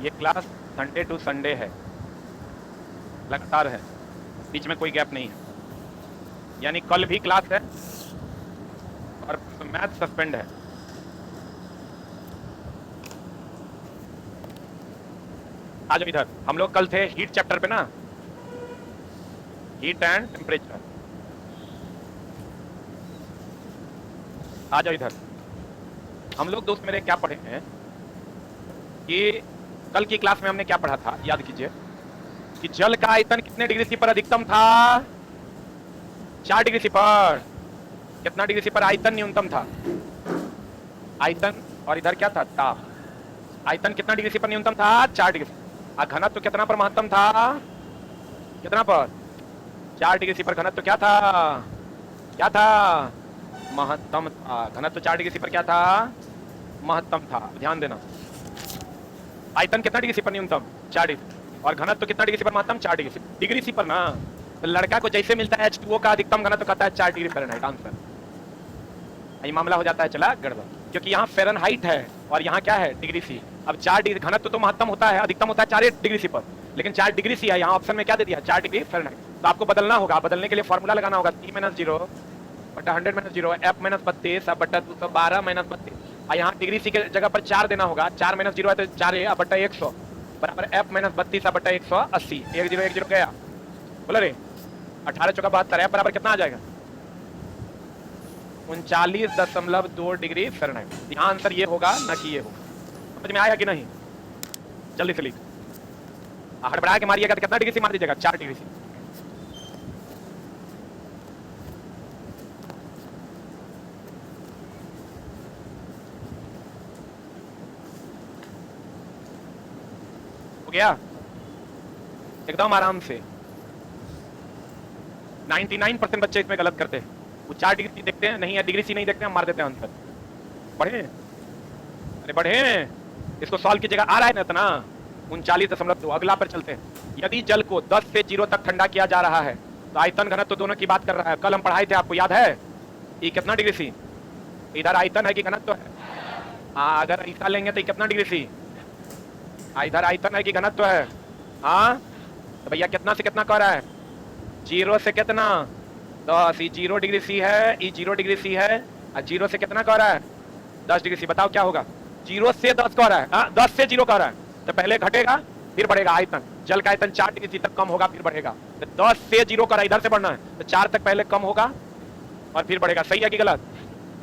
ये class Sunday to Sunday है, लगातार है, बीच में कोई गैप नहीं है। यानी कल भी क्लास है और मैथ सस्पेंड है। आ जाओ इधर। हम लोग कल थे हीट चैप्टर पे ना, हीट एंड टेम्परेचर। आ जाओ इधर। हम लोग दोस्त मेरे क्या पढ़े हैं कि कल की क्लास में हमने क्या पढ़ा था, याद कीजिए कि जल का आयतन कितने डिग्री सी पर अधिकतम था? 4 डिग्री सी पर। कितना डिग्री सी पर आयतन न्यूनतम था? आयतन और इधर क्या था? ताप। आयतन कितना डिग्री सी पर न्यूनतम था? 4 डिग्री। और घनत्व तो कितना पर महत्तम था? कितना पर? 4 डिग्री सी पर घनत्व तो क्या था? क्या था? महत्तम था। घनत्व तो 4 डिग्री सी पर क्या था? महत्तम था। ध्यान देना, आयतन कितना डिग्री सी पर न्यूनतम? 4 डिग्री। और घनत्व तो कितना डिग्री सी पर महत्तम? 4 डिग्री सी। डिग्री सी पर ना, तो लड़का को जैसे मिलता है H2O का अधिकतम घनत्व कहता है 4 डिग्री फ़ारेनहाइट। आंसर। ये मामला हो जाता है चला गड़बड़, क्योंकि यहाँ फ़ारेनहाइट है और यहाँ क्या है? Degree C. अब 4 डिग्री घनत्व तो महत्तम होता है, अधिकतम होता है 4 डिग्री सी पर, लेकिन 4 डिग्री सी है। यहाँ ऑप्शन में क्या दे दिया? 4 डिग्री फ़ारेनहाइट। तो आपको बदलना होगा। बदलने के लिए फॉर्मूला लगाना होगा T - 0 बटा 100 - 0 F - 32 बटा 212 - 32। और यहाँ डिग्री सी के जगह पर 4 देना होगा। 4 - 0 है तो 4 बटा 100 बराबर F - 32 बटा 180। 1 0 1 0 गया। बोला रे 18 चौका 72 F बराबर कितना आ जाएगा? 39.2 डिग्री फ़ारेनहाइट। यहाँ आंसर ये होगा ना कि ये होगा। समझ में आया कि नहीं? जल्दी से लिख। हड़बड़ा के मारिएगा तो कितना डिग्री से मार दीजिएगा? 4 डिग्री से। हो गया एकदम आराम से। 99% बच्चे इसमें गलत करते हैं। वो 4 डिग्री सी देखते हैं, नहीं है डिग्री सी नहीं देखते हैं, मार देते हैं आंसर। बढ़े? अरे बढ़े, इसको सॉल्व कीजिएगा। आ रहा है ना इतना? 39.2। अगला पर चलते हैं। यदि जल को 10 से 0 तक ठंडा किया जा रहा है तो आयतन घनत्व तो दोनों की बात कर रहा है। कल हम पढ़ाए थे, आपको याद है? ये कितना डिग्री सी? इधर आयतन है कि घनत्व है? हाँ, अगर ऐसा लेंगे तो कितना डिग्री सी? इधर आयतन है कि घनत्व है? हाँ, तो भैया कितना से कितना कह रहा है? 0 से कितना? 10। ये 0 डिग्री सी है, ये 0 डिग्री सी है, और 0 से कितना कह रहा है? 10 डिग्री सी। बताओ क्या होगा? 0 से 10 कह रहा है। हाँ, 10 से 0 कह रहा है, तो पहले घटेगा फिर बढ़ेगा आयतन। जल का आयतन 4 डिग्री सी तक कम होगा फिर बढ़ेगा। तो 10 से 0 कह रहा है, इधर से बढ़ना है, तो 4 तक पहले कम होगा और फिर बढ़ेगा। सही है कि गलत?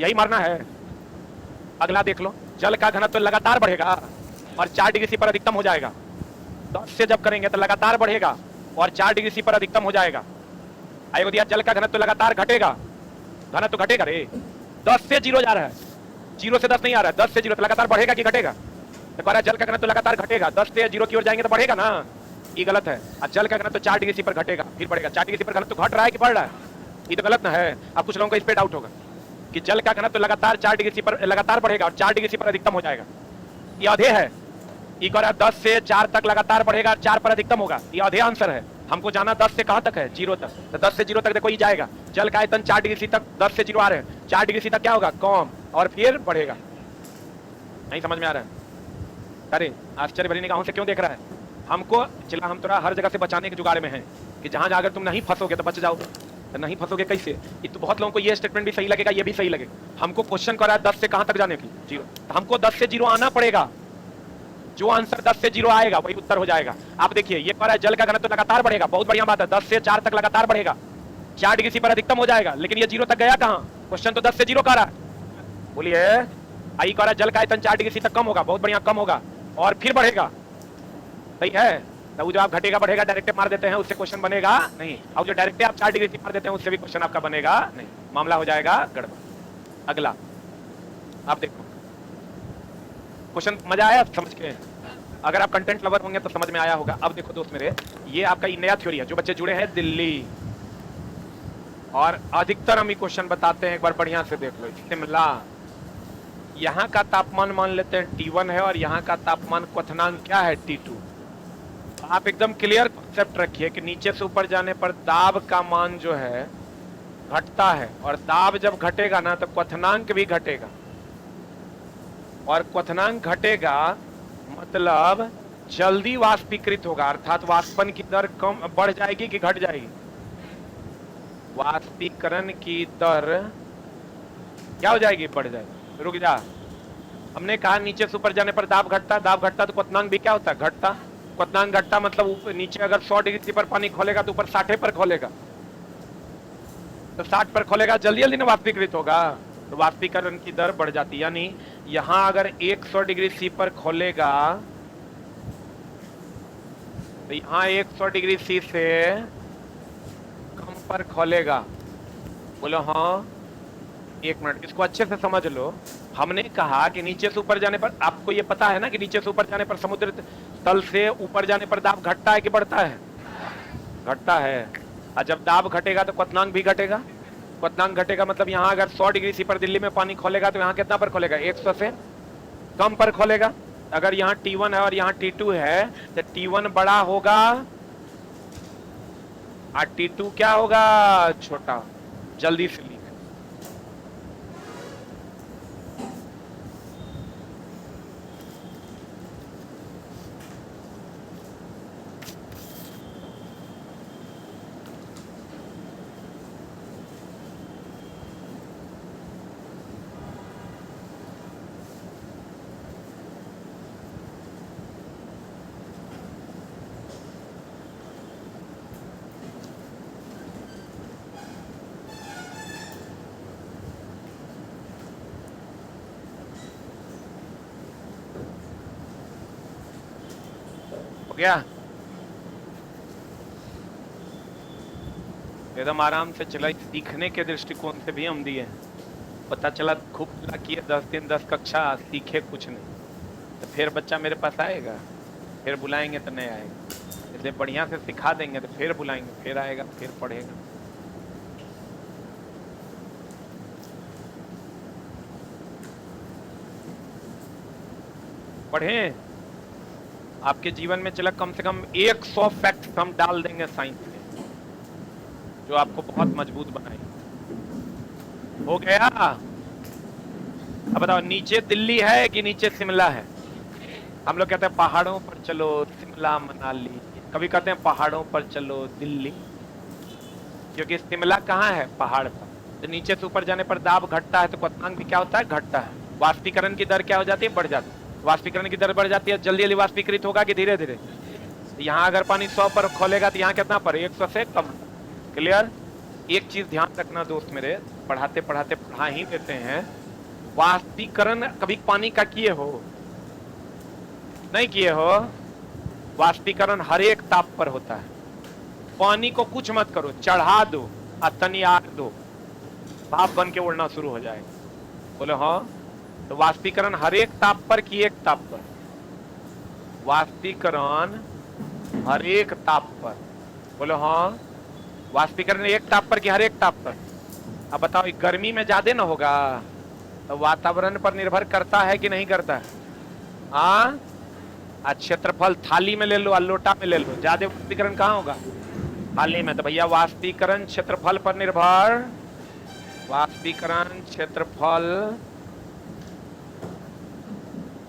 यही मारना है। अगला देख लो। जल का घनत्व लगातार बढ़ेगा और 4 डिग्री सी पर अधिकतम हो जाएगा। 10 से जब करेंगे तो लगातार बढ़ेगा और 4 डिग्री सी पर अधिकतम हो जाएगा। आयोग दिया जल का घनत्व लगातार घटेगा। घनत्व घटेगा रे। 10 से 0 जा रहा है, 0 से 10 नहीं आ रहा है, 10 से 0 तो लगातार बढ़ेगा कि घटेगा? तो कह रहा है जल का घनत्व लगातार घटेगा। 10 से 0 की ओर जाएंगे तो बढ़ेगा ना। ये गलत है। और जल का घनत्व 4 डिग्री सी पर घटेगा फिर बढ़ेगा। 4 डिग्री सी पर घनत्व घट रहा है कि बढ़ रहा है? ये तो गलत ना है। अब कुछ लोगों को इस पे डाउट होगा कि जल का घनत्व लगातार 4 डिग्री सी पर लगातार बढ़ेगा और 4 डिग्री सी पर अधिकतम हो जाएगा। ये आधे है। ये कह रहा है 10 से 4 तक लगातार बढ़ेगा, 4 पर अधिकतम होगा। ये आधे आंसर है। हमको जाना 10 से कहां तक है? 0 तक। तो 10 से 0 तक देखो ये जाएगा। जल का आयतन 4 डिग्री सी तक, 10 से 0 आ रहे हैं, 4 डिग्री सी तक क्या होगा? कम, और फिर बढ़ेगा। नहीं समझ में आ रहा है? अरे आश्चर्य भरी निगाहों से क्यों देख रहा है हमको? चला, हम थोड़ा हर जगह से बचाने के जुगाड़ में हैं कि जहां अगर तुम नहीं फंसोगे तो बच जाओगे। तो नहीं फंसोगे कैसे? ये तो बहुत लोगों को ये स्टेटमेंट भी सही लगेगा, ये भी सही लगेगा। हमको क्वेश्चन कर रहा है 10 से कहां तक जाने की? 0। तो हमको 10 से 0 आना पड़ेगा। जो आंसर 10 से 0 आएगा वही उत्तर हो जाएगा। आप देखिए, ये कह रहा है जल का घनत्व लगातार बढ़ेगा। बहुत बढ़िया बात है। 10 से 4 तक लगातार बढ़ेगा, 4 डिग्री सी पर अधिकतम हो जाएगा। लेकिन ये 0 तक गया कहां? क्वेश्चन तो 10 से 0 कह रहा है। बोलिए। आई कह रहा है जल का आयतन 4 डिग्री सी तक कम होगा। बहुत बढ़िया, कम होगा और फिर बढ़ेगा। सही है। तो जो आप घटेगा बढ़ेगा डायरेक्ट मार देते हैं उससे क्वेश्चन बनेगा नहीं, और जो डायरेक्ट आप 4 डिग्री सी मार देते हैं उससे भी क्वेश्चन आपका बनेगा नहीं। मामला हो जाएगा गड़बड़। अगला आप देखो क्वेश्चन। मजा आया समझ के? अगर आप कंटेंट लवर होंगे तो समझ में आया होगा। अब देखो दोस्त मेरे, ये आपका नया थ्योरी है। जो बच्चे जुड़े हैं दिल्ली, और अधिकतर हम ये क्वेश्चन बताते हैं, एक बार बढ़िया से देख लो। शिमला, यहाँ का तापमान मान लेते हैं T1 है और यहाँ का तापमान क्वथनांक क्या है? T2। आप एकदम क्लियर कॉन्सेप्ट रखिए कि नीचे से ऊपर जाने पर दाब का मान जो है घटता है, और दाब जब घटेगा ना तो क्वथनांक भी घटेगा, और क्वथनांक घटेगा मतलब जल्दी वाष्पीकृत होगा, अर्थात वाष्पन की दर कम बढ़ जाएगी कि घट जाएगी? वाष्पीकरण की दर क्या हो जाएगी? बढ़ जाएगी। रुक जा, हमने कहा नीचे से ऊपर जाने पर दाब घटता, दाब घटता तो क्वथनांक भी क्या होता है? घटता। क्वथनांक घटता मतलब नीचे अगर 100 डिग्री पर पानी खोलेगा तो ऊपर 60 पर खोलेगा, तो 60 पर खोलेगा, जल्दी जल्दी ना वाष्पीकृत होगा, तो वाष्पीकरण की दर बढ़ जाती है। यानी यहां अगर 100 डिग्री सी पर खोलेगा तो यहां 100 डिग्री सी से कम पर खोलेगा। बोलो हाँ। एक मिनट, इसको अच्छे से समझ लो। हमने कहा कि नीचे से ऊपर जाने पर, आपको ये पता है ना कि नीचे से ऊपर जाने पर समुद्र तल से ऊपर जाने पर दाब घटता है कि बढ़ता है? घटता है। और जब दाब घटेगा तो क्वथनांक भी घटेगा। क्वथनांक घटेगा मतलब यहाँ अगर 100 डिग्री सी पर दिल्ली में पानी खोलेगा तो यहाँ कितना पर खोलेगा? 100 से कम पर खोलेगा। अगर यहाँ T1 है और यहाँ T2 है तो T1 बड़ा होगा और T2 क्या होगा? छोटा। जल्दी से लिख। गया? एकदम आराम से चला। सीखने के दृष्टिकोण से भी हम दिए, पता चला खूब चला किए 10 दिन 10 कक्षा, सीखे कुछ नहीं, तो फिर बच्चा मेरे पास आएगा, फिर बुलाएंगे तो नहीं आएगा। इसलिए बढ़िया से सिखा देंगे तो फिर बुलाएंगे, फिर आएगा, फिर पढ़ेगा। पढ़ें। आपके जीवन में चला कम से कम 100 फैक्ट हम डाल देंगे साइंस में, जो आपको बहुत मजबूत बनाएंगे। हो गया? अब बताओ, नीचे दिल्ली है कि नीचे शिमला है? हम लोग कहते हैं पहाड़ों पर चलो शिमला मनाली, कभी कहते हैं पहाड़ों पर चलो दिल्ली, क्योंकि शिमला कहाँ है? पहाड़ पर। तो नीचे से ऊपर जाने पर दाब घटता है तो क्वथनांक भी क्या होता है? घटता है। वाष्पीकरण की दर क्या हो जाती है? बढ़ जाती है। वाष्पीकरण की दर बढ़ जाती है, जल्दी जल्दी वाष्पीकृत होगा कि धीरे धीरे? यहाँ अगर पानी 100 पर खोलेगा तो यहाँ कितना पर? 100 से कम। क्लियर? एक चीज ध्यान रखना दोस्त मेरे, पढ़ाते पढ़ाते पढ़ा ही देते हैं। वाष्पीकरण कभी पानी का किए हो? नहीं किए हो? वाष्पीकरण हर एक ताप पर होता है। पानी को कुछ मत करो, चढ़ा दो और तनी आग दो, भाप बन के उड़ना शुरू हो जाएगा। बोले हाँ। तो वाष्पीकरण हर एक ताप पर कि एक ताप पर? वाष्पीकरण हर एक ताप पर। बोलो हाँ। वाष्पीकरण एक ताप पर कि हर एक ताप पर? अब बताओ, गर्मी में ज्यादा ना होगा तो वातावरण पर निर्भर करता है कि नहीं करता है? हाँ। क्षेत्रफल थाली में ले लो और लोटा में ले लो, ज्यादा वाष्पीकरण कहाँ होगा? थाली में। तो भैया वाष्पीकरण क्षेत्रफल पर निर्भर, वाष्पीकरण क्षेत्रफल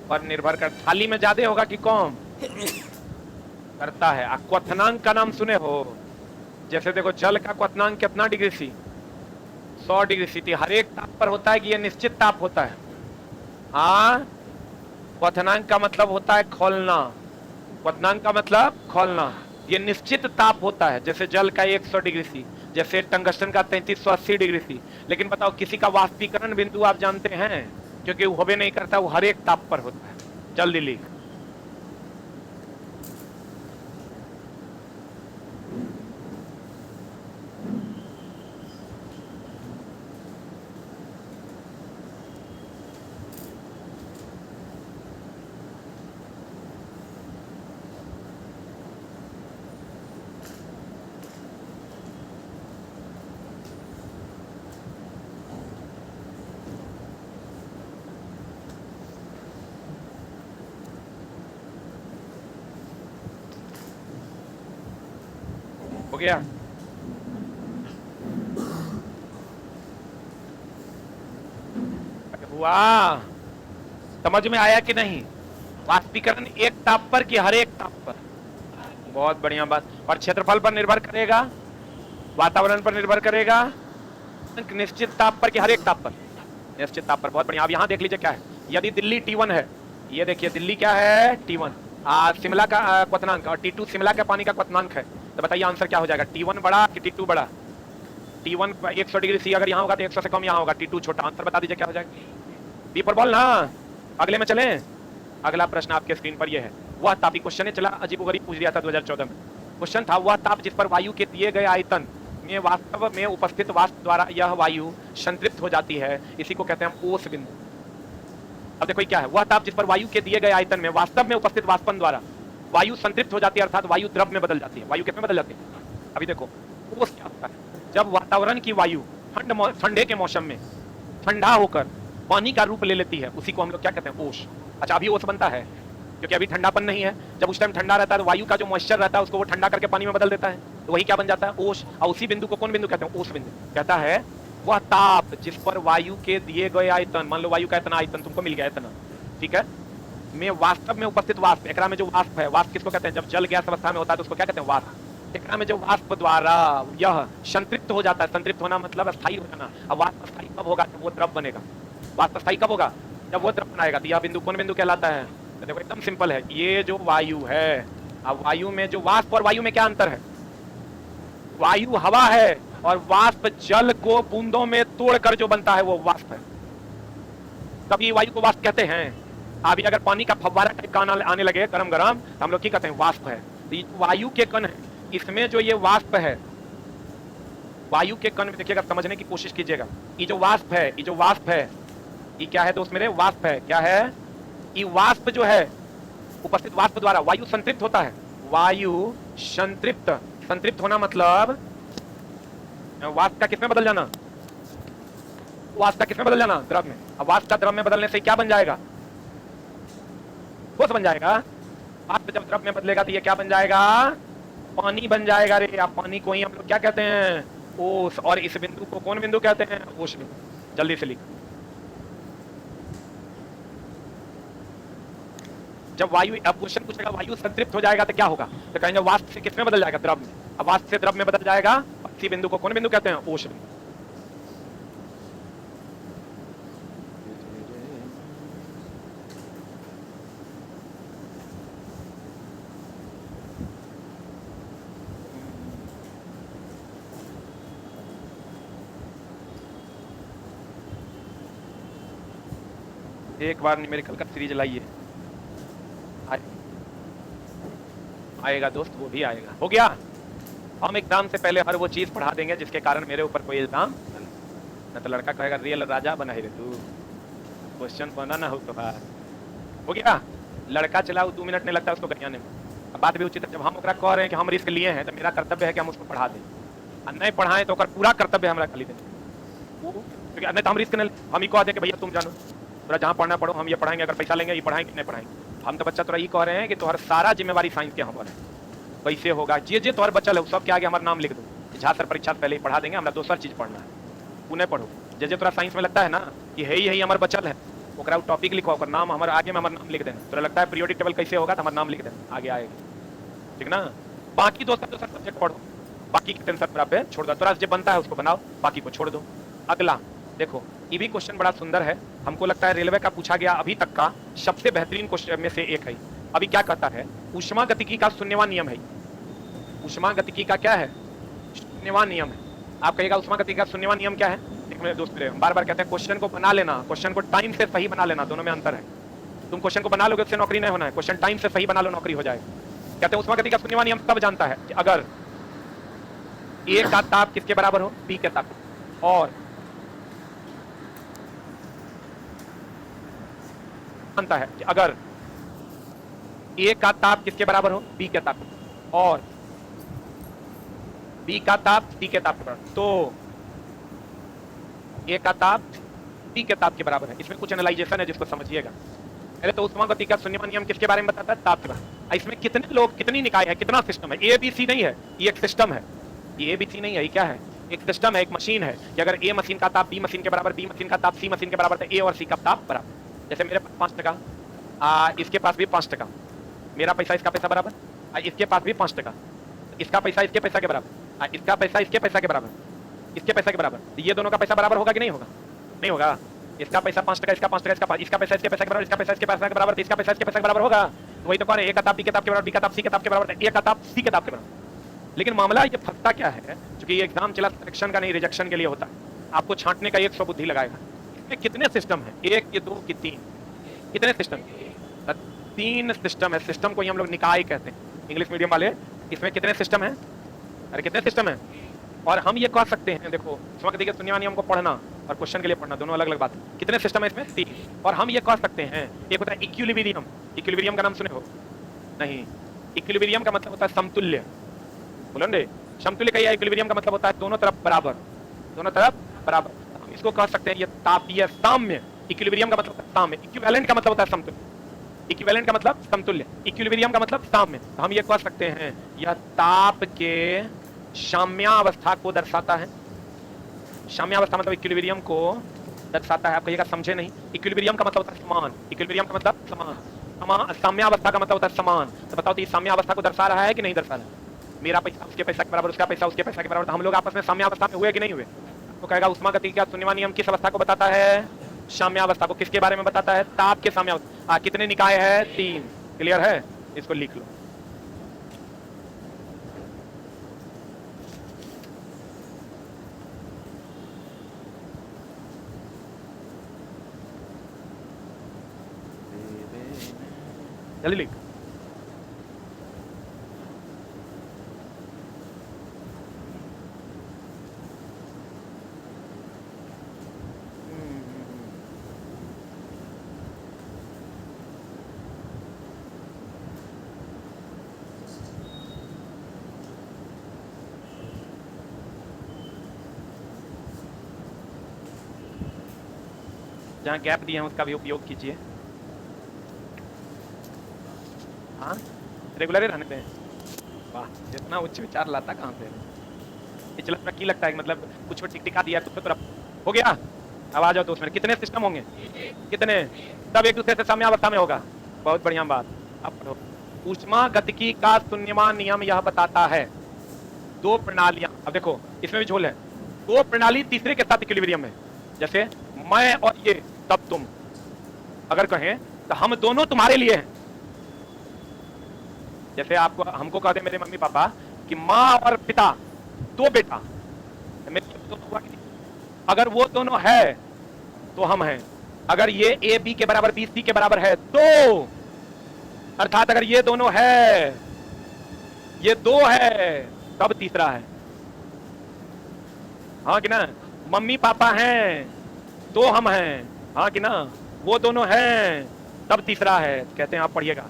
पर निर्भर कर, थाली में ज्यादा होगा कि कम करता है। क्वथनांक का नाम सुने हो? जैसे देखो, जल का क्वथनांक कितना डिग्री सी? 100 degree C. हर एक ताप पर होता है कि यह निश्चित ताप होता है? हाँ। क्वथनांक का मतलब होता है खोलना। क्वथनांक का मतलब खोलना। ये निश्चित ताप होता है, जैसे जल का 100 डिग्री सी, जैसे टंगस्टन का 3380 डिग्री सी। लेकिन बताओ, किसी का वाष्पीकरण बिंदु आप जानते हैं? क्योंकि वो होबे नहीं करता, वो हर एक ताप पर होता है। जल्दी लिख। हो गया? हुआ? समझ में आया कि नहीं? वाष्पीकरण एक ताप पर कि हर एक ताप पर? बहुत बढ़िया बात। और क्षेत्रफल पर निर्भर करेगा, वातावरण पर निर्भर करेगा, निश्चित ताप पर कि हर एक ताप पर? निश्चित ताप पर। बहुत बढ़िया। अब यहाँ देख लीजिए क्या है, यदि दिल्ली T1 है, ये देखिए दिल्ली क्या है, T1, शिमला का क्वथनांक, और T2 शिमला का पानी का क्वथनांक है, तो बताइए आंसर क्या हो जाएगा, T1 बड़ा कि T2 बड़ा? T1 100 डिग्री सी अगर यहाँ होगा तो 100 से कम यहाँ होगा, T2 छोटा। आंसर बता दीजिए क्या हो जाएगा? बी पर बॉल ना। अगले में चलें। अगला प्रश्न आपके स्क्रीन पर यह है, वह ताप, क्वेश्चन ने चला अजीबोगरीब पूछ दिया था 2014 में। क्वेश्चन था, वह ताप जिस पर वायु के दिए गए आयतन में वास्तव में उपस्थित वाष्प द्वारा यह वायु संतृप्त हो जाती है, इसी को कहते हैं हम ओस बिंदु। अब देखो क्या है, वह ताप जिस पर वायु के दिए गए आयतन में वास्तव में उपस्थित वाष्पन द्वारा वायु संतृप्त हो जाती है, अर्थात वायु द्रव में बदल जाती है। वायु किसमें बदल जाती है? अभी देखो ओस क्या होता है, जब वातावरण की वायु ठंडे के मौसम में ठंडा होकर पानी का रूप ले लेती है, उसी को हम लोग क्या कहते हैं, ओस। अच्छा, अभी ओस बनता है क्योंकि अभी ठंडापन नहीं है। जब उस टाइम ठंडा रहता है तो वायु का जो मॉइस्चर रहता है उसको वो ठंडा करके पानी में बदल देता है, तो वही क्या बन जाता है, ओस। और उसी बिंदु को कौन बिंदु कहते हैं, ओस बिंदु। कहता है वह ताप जिस पर वायु के दिए गए आयतन, मान लो वायु का इतना आयतन तुमको मिल गया, इतना, ठीक है, में वास्तव में उपस्थित वाष्प, एकरा में जो वाष्प है, वाष्प किसको कहते हैं, जब जल गैस अवस्था में होता है तो उसको क्या कहते हैं, वाष्प। एकरा में जो वाष्प द्वारा यह संतृप्त हो जाता है, संतृप्त होना मतलब स्थायी हो जाना। अब वाष्प स्थायी कब होगा, जब वो द्रव बनेगा। वाष्प स्थायी कब होगा, जब वो द्रव बनाएगा। तो यह बिंदु कौन बिंदु कहलाता है? तो देखो एकदम सिंपल है, ये जो वायु है, अब वायु में जो वाष्प और वायु में क्या अंतर है? वायु हवा है और वाष्प जल को बूंदों में तोड़कर जो बनता है वो वाष्प है, तभी वायु को वाष्प कहते हैं। अभी अगर पानी का फव्वारा टाइप का आने लगे गरम गरम, तो हम लोग क्या कहते हैं, वाष्प है। तो ये वायु के कण है, इसमें जो ये वाष्प है, वायु के कण में देखिएगा, समझने की कोशिश कीजिएगा। ये जो वाष्प है, ये जो वाष्प है, ये क्या है दोस्त मेरे, वाष्प है। क्या है ये वाष्प? जो है उपस्थित वाष्प द्वारा वायु संतृप्त होता है। वायु संतृप्त, संतृप्त होना मतलब वाष्प का किसमें बदल जाना, वाष्प का किसमें बदल जाना, द्रव में। अब वाष्प का द्रव में बदलने से क्या बन जाएगा, ठोस बन जाएगा। वाष्प जब द्रव में बदलेगा तो ये क्या बन जाएगा, पानी बन जाएगा रे। आप पानी को ही हम लोग क्या कहते हैं, ओस। और इस बिंदु को कौन बिंदु कहते हैं, ओस बिंदु। जल्दी से लिख। जब वायु, अब क्वेश्चन पूछेगा वायु संतृप्त हो जाएगा तो क्या होगा, तो कहेंगे वाष्प से किसमें बदल जाएगा, द्रव में। अब वाष्प से द्रव में बदल जाएगा, इसी बिंदु को कौन बिंदु कहते हैं, ओस बिंदु। एक बार न्यूमेरिकल का सीरीज लाइए, आएगा दोस्त, वो भी आएगा। हो गया। हम एग्जाम से पहले हर वो चीज पढ़ा देंगे जिसके कारण मेरे ऊपर कोई इल्जाम न, तो लड़का कहेगा रियल राजा बना ही रे तू, क्वेश्चन बना ना हो तो बात। हो गया। लड़का चलाओ 2 मिनट नहीं लगता उसको गरियाने में। अब बात भी उचित है, जब हम ओकरा कह रहे हैं कि हम रिस्क लिए हैं तो मेरा कर्तव्य है कि हम उसको पढ़ा दें, और नहीं पढ़ाएं तो पूरा कर्तव्य हमारा खाली दें, क्योंकि नहीं तो हम रिस्क नहीं, हम ही कह दें कि भैया तुम जानो, थोड़ा जहाँ पढ़ना पढ़ो, हम ये पढ़ाएंगे, अगर पैसा लेंगे ये पढ़ाएंगे, नहीं पढ़ाएंगे। हम तो बच्चा थोड़ा ये कह रहे हैं कि तुम्हारा सारा जिम्मेवारी साइंस के हमारे कैसे होगा, जे जे तुम्हारा बच्चा है सब के आगे हमारा नाम लिख दो, झा सर परीक्षा से पहले ही पढ़ा देंगे, हमारा दूसरा चीज पढ़ना है, तू नहीं पढ़ो। जे जे थोड़ा साइंस में लगता है ना कि है ही हमारा बचल है, ओकरा टॉपिक लिखो, ओकर नाम हमारे आगे में हमारा नाम लिख देना। तो लगता है पीरियोडिक टेबल कैसे होगा तो हमारा नाम लिख देना, आगे आएगा, ठीक ना। बाकी दोस्तों सब्जेक्ट पढ़ो, बाकी की टेंशन पर आप छोड़ दो, थोड़ा जो बनता है उसको बनाओ, बाकी को छोड़ दो। अगला देखो, ये भी क्वेश्चन बड़ा सुंदर है, हमको लगता है रेलवे का पूछा गया अभी तक का सबसे बेहतरीन क्वेश्चन में से एक है। अभी क्या कहता है, ऊष्मागतिकी का शून्यवान नियम है। ऊष्मागतिकी का क्या है, शून्यवान नियम है। आप कहिएगा ऊष्मागतिकी का शून्यवान नियम क्या है। एक मेरे दोस्त मेरे बार बार कहते हैं क्वेश्चन को बना लेना, क्वेश्चन को टाइम से सही बना लेना, दोनों में अंतर है। तुम क्वेश्चन को बना लोगे उससे नौकरी नहीं होना है, क्वेश्चन टाइम से सही बना लो नौकरी हो जाएगा। कहते हैं ऊष्मागतिकी का शून्यवान नियम तब जानता है कि अगर ए का ताप किसके बराबर हो, बी के ताप, और बनता है कि अगर ए का ताप किसके बराबर हो, बी के ताप, और बी का ताप सी के ताप के बराबर, तो ए का ताप सी के ताप के बराबर है। इसमें कुछ एनालाइजेशन है जिसको समझिएगा। पहले तो ऊष्मागतिकी का शून्यवान नियम किसके बारे में बताता है, ताप के बारे में। इसमें कितने लोग, कितनी निकाय है, कितना सिस्टम है, ए बी सी नहीं है, ये एक सिस्टम है। ये ए बी सी नहीं है, ये क्या है, एक सिस्टम है, एक मशीन है कि अगर ए मशीन का ताप बी मशीन के बराबर, बी मशीन का ताप सी मशीन के बराबर, तो ए और सी का ताप बराबर। जैसे मेरे पास 5 टका इसके पास भी 5%, मेरा पैसा इसका पैसा बराबर, इसके पास भी 5%, इसका पैसा इसके पैसा के बराबर, इसका पैसा इसके पैसा के बराबर, इसके पैसा के बराबर, ये दोनों का पैसा बराबर होगा कि नहीं होगा? नहीं होगा। इसका पैसा 5%, इसका 5%, इसका पैसा इसके पैसा के बराबर, इसका पैसा इसके पैसा के बराबर, इसका पैसा इसके पैसा के बराबर होगा। तो वही तो कह रहे हैं, एक किताब बी किताब के बराबर, बी किताब सी किताब के बराबर, एक किताब सी किताब के बराबर। लेकिन मामला ये फंसता क्या है, क्योंकि ये एग्जाम चला सिलेक्शन का नहीं रिजेक्शन के लिए होता है, आपको छांटने का 100 बुद्धि लगाएगा। इसमें कितने सिस्टम है? 1 कि 2 कि 3? कितने सिस्टम? 3 सिस्टम है। सिस्टम को ही हम लोग निकाय कहते हैं इंग्लिश मीडियम वाले। इसमें कितने सिस्टम है? अरे कितने सिस्टम है? और हम ये कह सकते हैं, देखो समझ देखिए, शून्यवान नियम को पढ़ना और क्वेश्चन के लिए पढ़ना दोनों अलग अलग बात है। कितने सिस्टम है इसमें? 3। और हम ये कह सकते हैं, एक होता है इक्विलिब्रियम। इक्विलिब्रियम का नाम सुने हो? नहीं। इक्विलिब्रियम का मतलब होता है समतुल्य। बोलो रे, समतुल्य का इक्विलिब्रियम का मतलब होता है दोनों तरफ बराबर, दोनों तरफ बराबर। हम इसको कह सकते हैं ये तापीय साम्य। इक्विलिब्रियम का मतलब साम्य, इक्विवेलेंट का मतलब होता है समतुल्य। इक्विवेलेंट का मतलब समतुल्य, इक्विलिब्रियम का मतलब साम्य। तो हम ये कह सकते हैं यह ताप के साम्यावस्था को दर्शाता है। साम्यावस्था मतलब इक्विलिब्रियम को दर्शाता है। आप कहिएगा समझे नहीं। इक्विलिब्रियम का मतलब होता है समान, इक्विलिब्रियम का मतलब समान, साम्यावस्था का मतलब होता है समान। तो बताओ तो ये साम्यावस्था को दर्शा रहा है कि नहीं दर्शा रहा है? मेरा पैसा उसके पैसा के बराबर, उसका पैसा उसके पैसा के बराबर, तो हम लोग आपस में साम्यावस्था में हुए कि नहीं हुए? तो कहेगा उष्मागतिकी का शून्यवान नियम किस अवस्था को बताता है? साम्यावस्था को। किसके बारे में बताता है? ताप के साम्यावस्था। कितने निकाय है? 3। क्लियर है? इसको लिख लो। जल्दी लिख। जहाँ गैप दिए हैं उसका भी उपयोग कीजिए। हाँ, रेगुलर ही रहने दें। वाह, जितना उच्च विचार लाता कहाँ से? पिछला में की लगता है कि मतलब कुछ टिक टिका दिया तो तरफ हो गया। अब आ जाओ तो उसमें कितने सिस्टम होंगे? कितने? सब एक दूसरे से साम्यावस्था में होगा। बहुत बढ़िया बात। अब पढ़ो। ऊष्मागतिकी का शून्यवान नियम यह बताता है 2 प्रणालियां। अब देखो इसमें भी झोल है। 2 प्रणाली तीसरे के साथ इक्विलिब्रियम है। जैसे मैं और ये, तब तुम। अगर कहें तो हम दोनों तुम्हारे लिए हैं। जैसे आपको हमको कहते मेरे मम्मी पापा कि माँ और पिता 2 बेटा, अगर वो दोनों है तो हम हैं। अगर ये ए बी के बराबर बी सी के बराबर है तो, अर्थात अगर ये दोनों है, ये 2 है, तब तीसरा है। हाँ कि ना? मम्मी पापा हैं तो हम हैं, हाँ कि ना? वो दोनों हैं तब तीसरा है। कहते हैं, आप पढ़िएगा,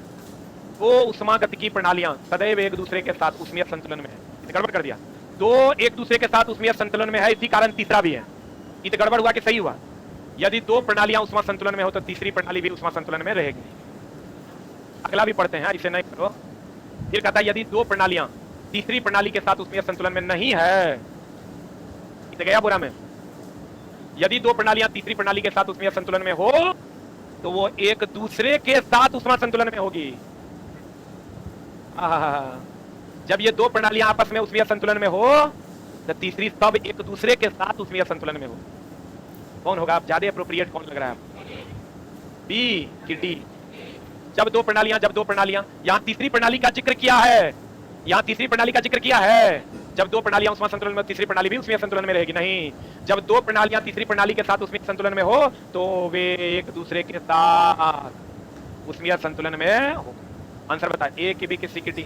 दो उष्मागतिकी प्रणालियां सदैव एक दूसरे के साथ ऊष्मीय संतुलन में है। गड़बड़ कर दिया। 2 एक दूसरे के साथ ऊष्मीय संतुलन में है, इसी कारण तीसरा भी है। ये तो गड़बड़ हुआ कि सही हुआ? यदि 2 प्रणालियां उष्मा संतुलन में हो तो तीसरी प्रणाली भी उष्मा संतुलन में रहेगी। अगला भी पढ़ते हैं, इसे नहीं करो। फिर कहता है यदि 2 प्रणालियां तीसरी प्रणाली के साथ ऊष्मीय संतुलन में नहीं है, तो गया बुरा में। यदि 2 प्रणालियां तीसरी प्रणाली के साथ ऊष्मीय संतुलन में हो तो वो एक दूसरे के साथ उष्मा संतुलन में होगी। जब ये 2 प्रणालियां आपस में ऊष्मीय संतुलन में हो तो तीसरी सब एक दूसरे के साथ ऊष्मीय संतुलन में हो। कौन होगा? आप ज्यादा अप्रोप्रिएट कौन लग रहा है आपको? बी कि डी? जब दो प्रणालियां यहां तीसरी प्रणाली का जिक्र किया है, यहां तीसरी प्रणाली का जिक्र किया है। जब 2 प्रणालियां उष्मा संतुलन में, तीसरी प्रणाली भी उष्मीय संतुलन में रहेगी। नहीं, जब 2 प्रणालियां तीसरी प्रणाली के साथ उष्मीय संतुलन में हो तो वे एक दूसरे के साथ उष्मीय संतुलन में हो। आंसर बता, ए की बी की सी की डी?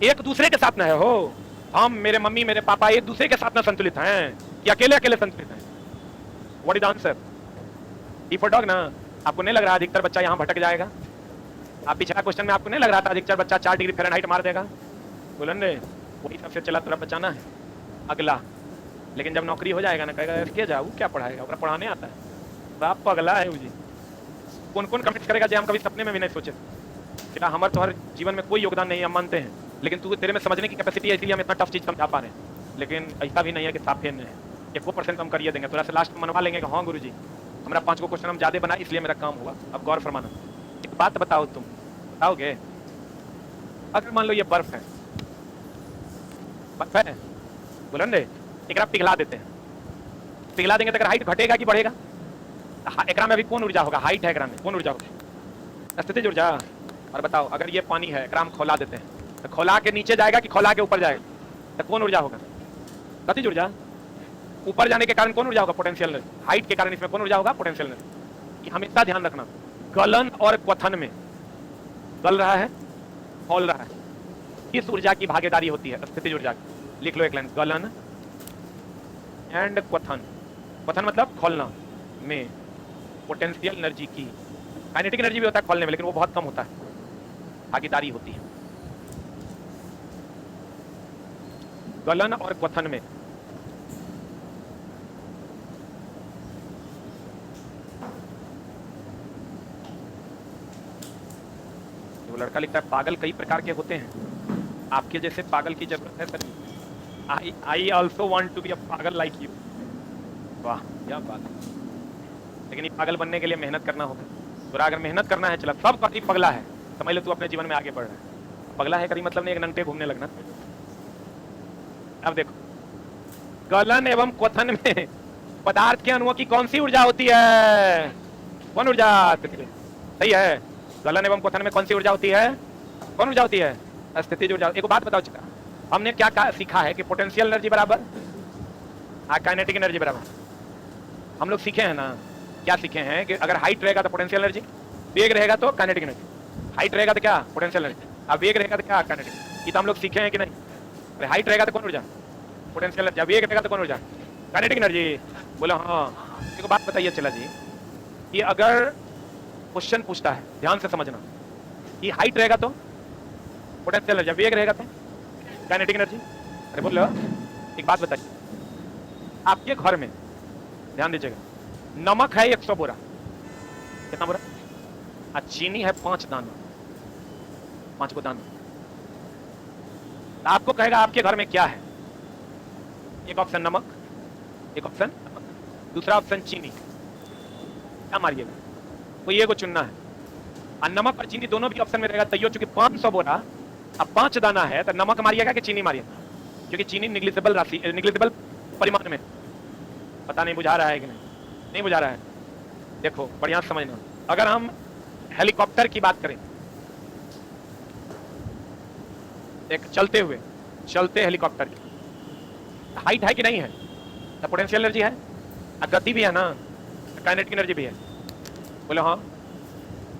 एक दूसरे के साथ न है हो। हम, मेरे मम्मी, मेरे पापा एक दूसरे के साथ न संतुलित हैं कि अकेले अकेले संतुलित हैं? What is answer? D for dog ना? आपको नहीं लग रहा अधिकतर बच्चा यहाँ भटक जाएगा? आप पिछला क्वेश्चन में आपको नहीं लग रहा था अधिकतर बच्चा 4 डिग्री फ़ारेनहाइट मार देगा? बोलन रे, वही सबसे चला तरफ बचाना है। अगला, लेकिन जब नौकरी हो जाएगा ना, कहेगा क्या जाऊ, क्या पढ़ाएगा? ओकरा पढ़ाने आता है? बाप पगला है जी। कौन कौन कमेंट करेगा जो हम कभी सपने में भी नहीं सोचे? क्या हमारे तो हर जीवन में कोई योगदान नहीं है, हम मानते हैं, लेकिन तू, तेरे में समझने की कैपेसिटी है, इसलिए हम इतना टफ चीज समझा पा रहे हैं। लेकिन ऐसा भी नहीं है कि साफ फेन है। 1% हम करिए देंगे, थोड़ा सा लास्ट में मनवा लेंगे कि हाँ गुरुजी हमारा 5 क्वेश्चन हम ज्यादा बना, इसलिए मेरा काम हुआ। अब गौर फरमाना, एक बात बताओ, तुम बताओगे? अगर मान लो ये बर्फ है, बर्फ है, बोलो ना, एकरा पिघला देते हैं, पिघला देंगे तो अगर हाइट घटेगा कि बढ़ेगा? एकरा में अभी कौन ऊर्जा होगा? हाइट है, एकरा में कौन ऊर्जा होगा? स्थितिज ऊर्जा। और बताओ, अगर ये पानी है, एकरा हम खौला देते हैं, तो खौला के नीचे जाएगा कि खौला के ऊपर जाएगा? तो कौन ऊर्जा होगा? गतिज ऊर्जा। ऊपर जाने के कारण कौन ऊर्जा होगा? Potential energy. हाइट के कारण इसमें कौन ऊर्जा होगा? Potential energy. ये हमेशा ध्यान रखना, गलन और क्वथन में, गल रहा है, खौल रहा है, किस ऊर्जा की भागीदारी होती है? स्थितिज ऊर्जा की। लिख लो एक लाइन, गलन एंड क्वथन। क्वथन मतलब खोलना में पोटेंशियल एनर्जी की, काइनेटिक एनर्जी भी होता है खोलने में, लेकिन वो बहुत कम होता है, भागीदारी होती है गलन और क्वथन में। वो लड़का लिखता है, पागल कई प्रकार के होते हैं, आपके जैसे पागल की जरूरत है sir. I also want to be a पागल लाइक यू। वाह क्या बात है। लेकिन ये पागल बनने के लिए मेहनत करना होगा। तो अगर मेहनत करना है, चला सब कभी पगला है, समझ लो तू अपने जीवन में आगे बढ़ रहा है। पगला है कभी मतलब नहीं एक नंगे घूमने लगना। अब देखो, गलन एवं क्वथन में पदार्थ के अणुओं की कौन सी ऊर्जा होती है? कौन ऊर्जा? सही है, गलन एवं क्वथन में कौन सी ऊर्जा होती है? कौन ऊर्जा होती है? स्थितिज ऊर्जा। एक बात बताओ चिका, हमने क्या सीखा है कि पोटेंशियल एनर्जी बराबर काइनेटिक एनर्जी बराबर। हम लोग सीखे हैं ना, क्या सीखे हैं कि अगर हाइट रहेगा तो पोटेंशियल एनर्जी, वेग रहेगा तो काइनेटिक एनर्जी। हाइट रहेगा तो क्या? Potential energy. अब वेग रहेगा तो क्या? काइनेटिक। ये तो हम लोग सीखे हैं कि नहीं? अरे हाइट रहेगा तो कौन ऊर्जा? Potential energy. वेग रहेगा तो कौन ऊर्जा? Kinetic energy. बोलो हाँ। एक बात बताइए चला जी, कि अगर क्वेश्चन पूछता है, ध्यान से समझना, कि हाइट रहेगा तो पोटेंशियल एनर्जी, वेग रहेगा तो काइनेटिक एनर्जी। अरे बोलो, एक बात बताइए, आपके घर में ध्यान दीजिएगा, नमक है 100 बोरा, कितना बोरा? और चीनी है 5 दाना, 5 को दाना। आपको कहेगा आपके घर में क्या है? एक ऑप्शन नमक, एक ऑप्शन दूसरा ऑप्शन चीनी। क्या मारिएगा? कोई ये को चुनना है। और नमक और चीनी दोनों भी ऑप्शन में रहेगा, तैयो चूंकि 500 बोरा अब 5 दाना है, तो नमक मारिएगा कि चीनी मारिएगा? क्योंकि चीनी निग्लिजिबल राशि, निग्लिजिबल परिमाण में। पता नहीं बुझा रहा है कि नहीं बुझा रहा है? देखो बढ़िया समझना, अगर हम हेलीकॉप्टर की बात करें, एक चलते हेलीकॉप्टर की हाइट है कि नहीं है? तो पोटेंशियल एनर्जी है, गति भी है ना, काइनेटिक एनर्जी भी है। बोलो हाँ।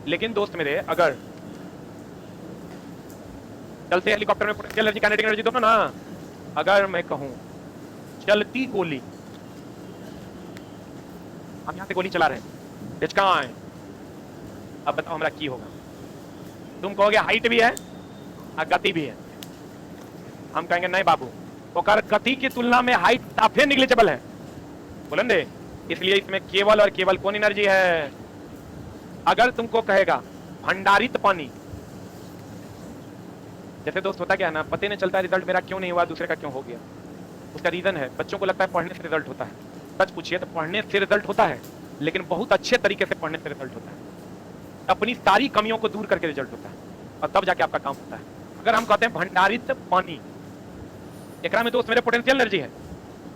लेकिन दोस्त मेरे, अगर चलते हेलीकॉप्टर में पोटेंशियल एनर्जी काइनेटिक एनर्जी दोनों ना, अगर मैं कहूं चलती गोली, हम यहां से गोली चला रहे हैं, हिचकाएं, अब बताओ हमारा की होगा? तुम कहोगे हाइट भी है और गति भी है। हम कहेंगे नहीं बाबू, ओकर गति की तुलना में हाइट काफी निग्लिजिबल है। बोलन दे, इसलिए इसमें केवल और केवल कौन एनर्जी है? अगर तुमको कहेगा भंडारित पानी, जैसे दोस्त होता क्या है ना, पता नहीं चलता रिजल्ट मेरा क्यों नहीं हुआ, दूसरे का क्यों हो गया। उसका रीजन है, बच्चों को लगता है पढ़ने से रिजल्ट होता है। सच पूछिए तो पढ़ने से रिजल्ट होता है, लेकिन बहुत अच्छे तरीके से पढ़ने से रिजल्ट होता है। अपनी सारी कमियों को दूर करके रिजल्ट होता है, और तब जाके आपका काम होता है। अगर हम कहते हैं भंडारित पानी, एकरा में दोस्त मेरे पोटेंशियल एनर्जी है,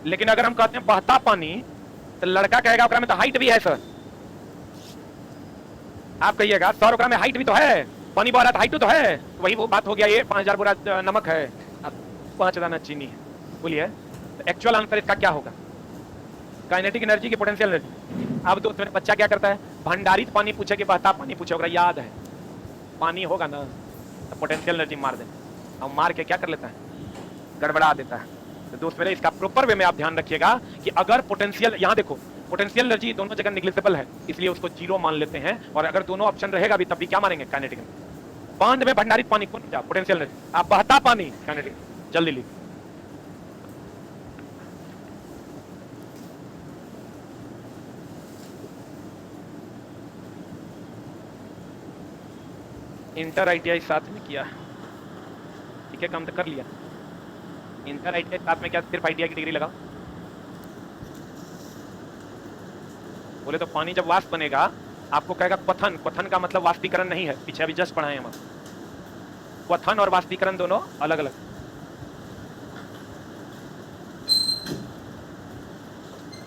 लेकिन अगर हम कहते हैं बहता पानी, तो लड़का कहेगा ओकरा में तो हाइट भी है सर। आप कहिएगा सर ओकरा में हाइट भी तो है, पानी बह रहा तो हाइट तो है। तो वही वो बात हो गया, ये 5000 बोरा नमक है, 5 दाना चीनी है। बोलिए तो एक्चुअल आंसर इसका क्या होगा? काइनेटिक एनर्जी की पोटेंशियल एनर्जी। अब दोस्त मेरे बच्चा क्या करता है, भंडारित पानी पूछे कि बहता पानी पूछे, ओकरा याद है पानी होगा ना, तो पोटेंशियल एनर्जी मार दे, और मार के क्या कर लेता है, गड़बड़ा देता है। तो दोस्त मेरे इसका प्रॉपर वे में आप ध्यान रखिएगा कि अगर पोटेंशियल, यहाँ देखो पोटेंशियल एनर्जी दोनों जगह निग्लिजिबल है, इसलिए उसको 0 मान लेते हैं। और अगर दोनों ऑप्शन रहेगा भी तब भी क्या मारेंगे? काइनेटिक। बांध में भंडारित पानी कौन ऊर्जा? Potential energy. आप बहता पानी काइनेटिक। जल्दी ली, इंटर ITI साथ में किया, ठीक है, काम तो कर लिया। इंटर ITI साथ में क्या सिर्फ ITI की डिग्री लगाओ? बोले तो पानी जब वाष्प बनेगा, आपको कहेगा क्वथन, क्वथन का मतलब वाष्पीकरण नहीं है, पीछे अभी जस्ट पढ़ाए हम। क्वथन और वाष्पीकरण दोनों अलग अलग।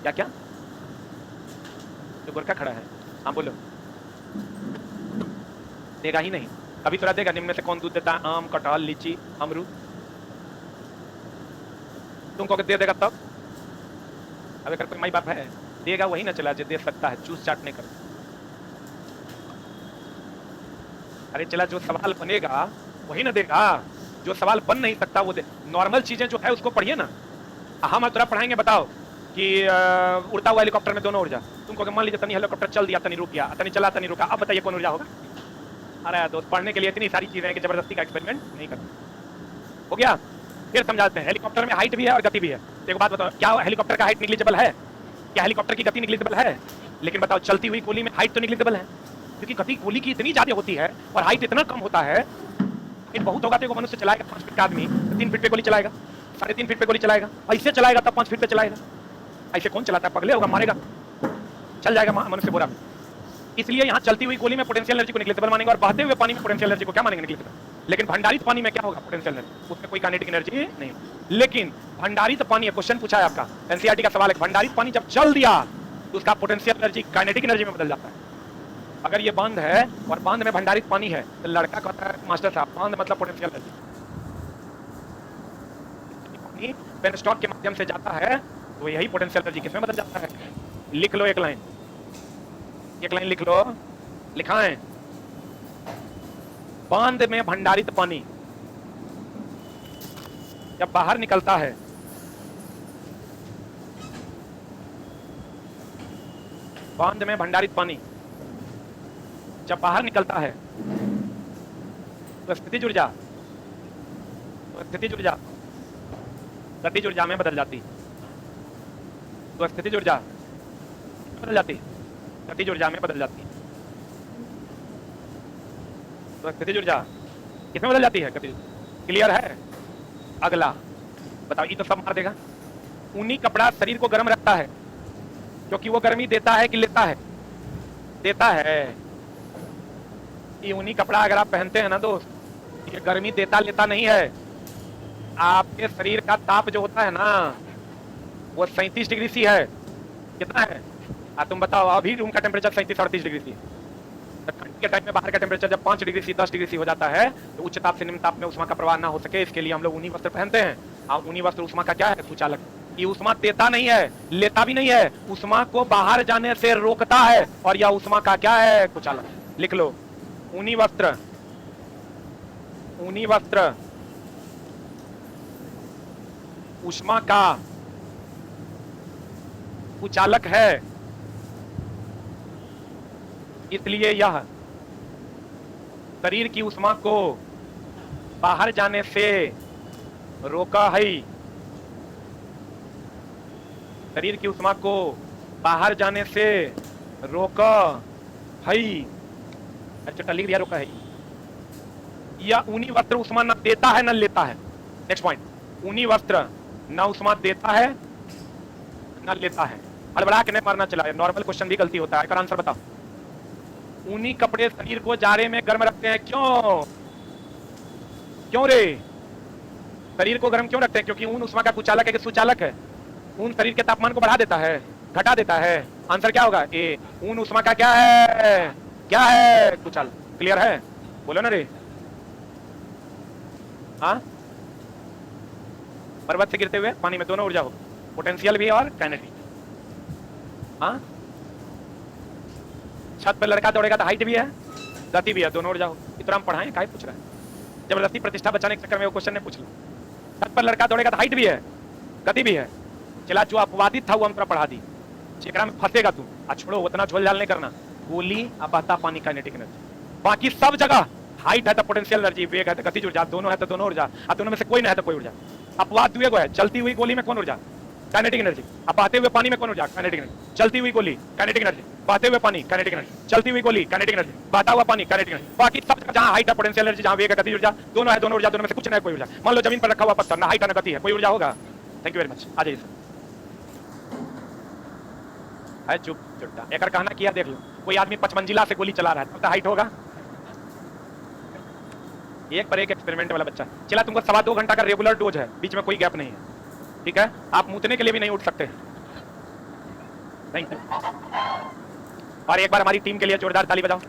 क्या क्या जो गोरखा खड़ा है, हाँ बोलो। देगा ही नहीं, कभी थोड़ा देगा। निम्न में से कौन दूध देता है? आम, कटहल, लीची, अमरूद। तुमको दे देगा तब? अब अगर कोई माई बाप है देगा वही ना चला जो दे सकता है, चूस चाटने कर। अरे चला जो सवाल बनेगा वही ना देगा, जो सवाल बन नहीं सकता वो दे। नॉर्मल चीजें जो है उसको पढ़िए ना। हम थोड़ा पढ़ाएंगे, बताओ कि उड़ता हुआ हेलीकॉप्टर में दोनों ऊर्जा। तुमको मान लीजिए तनी हेलीकॉप्टर चल दिया, तनी रुक गया, तनी चला, तनी रुका, अब बताइए कौन ऊर्जा होगा? अरे दोस्त पढ़ने के लिए इतनी सारी चीजें हैं कि जबरदस्ती का एक्सपेरिमेंट नहीं करना। हो गया? फिर समझाते हैं। हेलीकॉप्टर में हाइट भी है और गति भी है। एक बात बताओ, क्या हेलीकॉप्टर का हाइट निग्लिजिबल है? क्या हेलीकॉप्टर की गति निग्लिजिबल है? लेकिन बताओ चलती हुई गोली में हाइट तो निग्लिजिबल है, क्योंकि गति गोली की इतनी ज्यादा होती है और हाइट इतना कम होता है। हाइट बहुत होगा तो मनुष्य चलाएगा 5 फीट का आदमी तो 3 फीट पे गोली चलाएगा, 3.5 फीट पे गोली चलाएगा, ऐसे चलाएगा तब 5 फीट पे चलाएगा। ऐसे कौन चलाता है? पगले होगा, मारेगा, चल जाएगा मनुष्य बोरा में। इसलिए यहाँ चलती हुई गोली में पोटेंशियल एनर्जी को निग्लिजिबल मानेंगे और बहते हुए पानी में पोटेंशियल एनर्जी को क्या मानेंगे? निग्लिजिबल। लेकिन भंडारित पानी में क्या होगा? पोटेंशियल एनर्जी, उसमें कोई काइनेटिक एनर्जी नहीं। लेकिन भंडारित पानी, क्वेश्चन पूछा है आपका, एनसीईआरटी का सवाल है, भंडारित पानी जब चल दिया तो उसका पोटेंशियल एनर्जी काइनेटिक एनर्जी में बदल जाता है। अगर ये बांध है और बांध में भंडारित पानी है तो लड़का कहता है मास्टर साहब बांध मतलब पोटेंशियल एनर्जी। पानी पेनस्टॉक के माध्यम से जाता है तो यही पोटेंशियल एनर्जी किसमें बदल जाता है? लिख लो एक लाइन, एक लाइन लिख लो, लिखाएं। बांध में भंडारित पानी जब बाहर निकलता है बांध में भंडारित पानी जब बाहर निकलता है तो स्थितिज ऊर्जा गतिज ऊर्जा में बदल जाती। तो स्थितिज ऊर्जा बदल जाती, गतिज ऊर्जा में बदल जाती। तो स्थितिज ऊर्जा किसमें बदल जाती है? गतिज। क्लियर है? अगला बताओ, ये तो सब मार देगा। ऊनी कपड़ा शरीर को गर्म रखता है क्योंकि वो गर्मी देता है कि लेता है? देता है। ये ऊनी कपड़ा अगर आप पहनते हैं ना दोस्त, ये गर्मी देता लेता नहीं है। आपके शरीर का ताप जो होता है ना वो 37 डिग्री सी है। कितना है? तुम बताओ, अभी रूम का टेम्परेचर 37-38 डिग्री सी। ठंड के टाइम में बाहर का टेम्परेचर जब 5 डिग्री सी 10 डिग्री सी हो जाता है तो उच्च ताप से निम्न ताप में उष्मा का प्रवाह ना हो सके, इसके लिए हम लोग ऊनी वस्त्र पहनते हैं। और ऊनी वस्त्र उष्मा का क्या है? सुचालक। ये उष्मा देता नहीं है, लेता भी नहीं है, उष्मा को बाहर जाने से रोकता है। और यह उष्मा का क्या है? कुचालक। लिख लो, ऊनी वस्त्र, ऊनी वस्त्र उष्मा का कुचालक है, इसलिए यह शरीर की उष्मा को बाहर जाने से रोका है। शरीर की उष्मा को बाहर जाने से रोका है। अच्छा लिख दिया, रोका है। या ऊनी वस्त्र उष्मा न देता है न लेता है। नेक्स्ट पॉइंट, ऊनी वस्त्र न उष्मा देता है न लेता है। हड़बड़ा के नहीं मारना चला है, नॉर्मल क्वेश्चन भी गलती होता है। इसका आंसर बताओ। ऊनी कपड़े शरीर को जाड़े में गर्म रखते हैं, क्यों? क्यों रे? शरीर को गर्म क्यों रखते हैं? क्योंकि ऊन उष्मा का कुचालक है कि सुचालक है? ऊन शरीर के तापमान को बढ़ा देता है, घटा देता है। आंसर क्या होगा? ए। ऊन उष्मा का क्या है? क्या है? कुचालक। क्लियर है? बोलो ना रे। हाँ, पर्वत से गिरते हुए पानी में दोनों ऊर्जा हो, पोटेंशियल भी और काइनेटिक। हाँ, छत पर लड़का दौड़ेगा तो हाइट भी है गति भी है, दोनों ऊर्जा हो। इतना हम पढ़ाएं, काहे पूछ रहा है? जबरदस्ती प्रतिष्ठा बचाने के चक्कर में वो क्वेश्चन ने पूछ लो। छत पर लड़का दौड़ेगा तो हाइट भी है गति भी है। चला जो अपवादित था वो हम थोड़ा पढ़ा दी, चेकरा में फंसेगा तू। छोड़ो, उतना झोल झाल नहीं करना। गोली अब बहता पानी काइनेटिक एनर्जी, बाकी सब जगह हाइट है तो पोटेंशियल एनर्जी, वेग है तो गतिज ऊर्जा, दोनों है तो दोनों ऊर्जा, और दोनों में से कोई नहीं है तो कोई ऊर्जा। अपवाद दुए को है, चलती हुई गोली में कौन ऊर्जा? Kinetic energy. अब बहते हुए पानी में कौन ऊर्जा? Kinetic energy. चलती हुई गोली काइनेटिक एनर्जी, बहते हुए पानी काइनेटिक एनर्जी, चलती हुई गोली काइनेटिक एनर्जी, बहता हुआ पानी काइनेटिक एनर्जी। बाकी सब जगह जहां हाइट है पोटेंशियल एनर्जी, जहां वेग है गतिज ऊर्जा, दोनों है दोनों ऊर्जा, दोनों में से कुछ नहीं कोई ऊर्जा। मान लो जमीन पर रखा हुआ पत्थर, ना हाइट है ना गति है, कोई ऊर्जा होगा? Thank you very much. आ जाइए सर। है चुप चुट्टा, एक कहना किया देख लो। कोई आदमी 5 मंजिला से गोली चला रहा है, तो हाइट होगा। एक पर एक एक्सपेरिमेंट वाला बच्चा। चला, तुमको 2.25 घंटा का रेगुलर डोज है, बीच में कोई गैप नहीं है, ठीक है। आप मूतने के लिए भी नहीं उठ सकते। Thank you. और एक बार हमारी टीम के लिए जोरदार ताली बजाओ।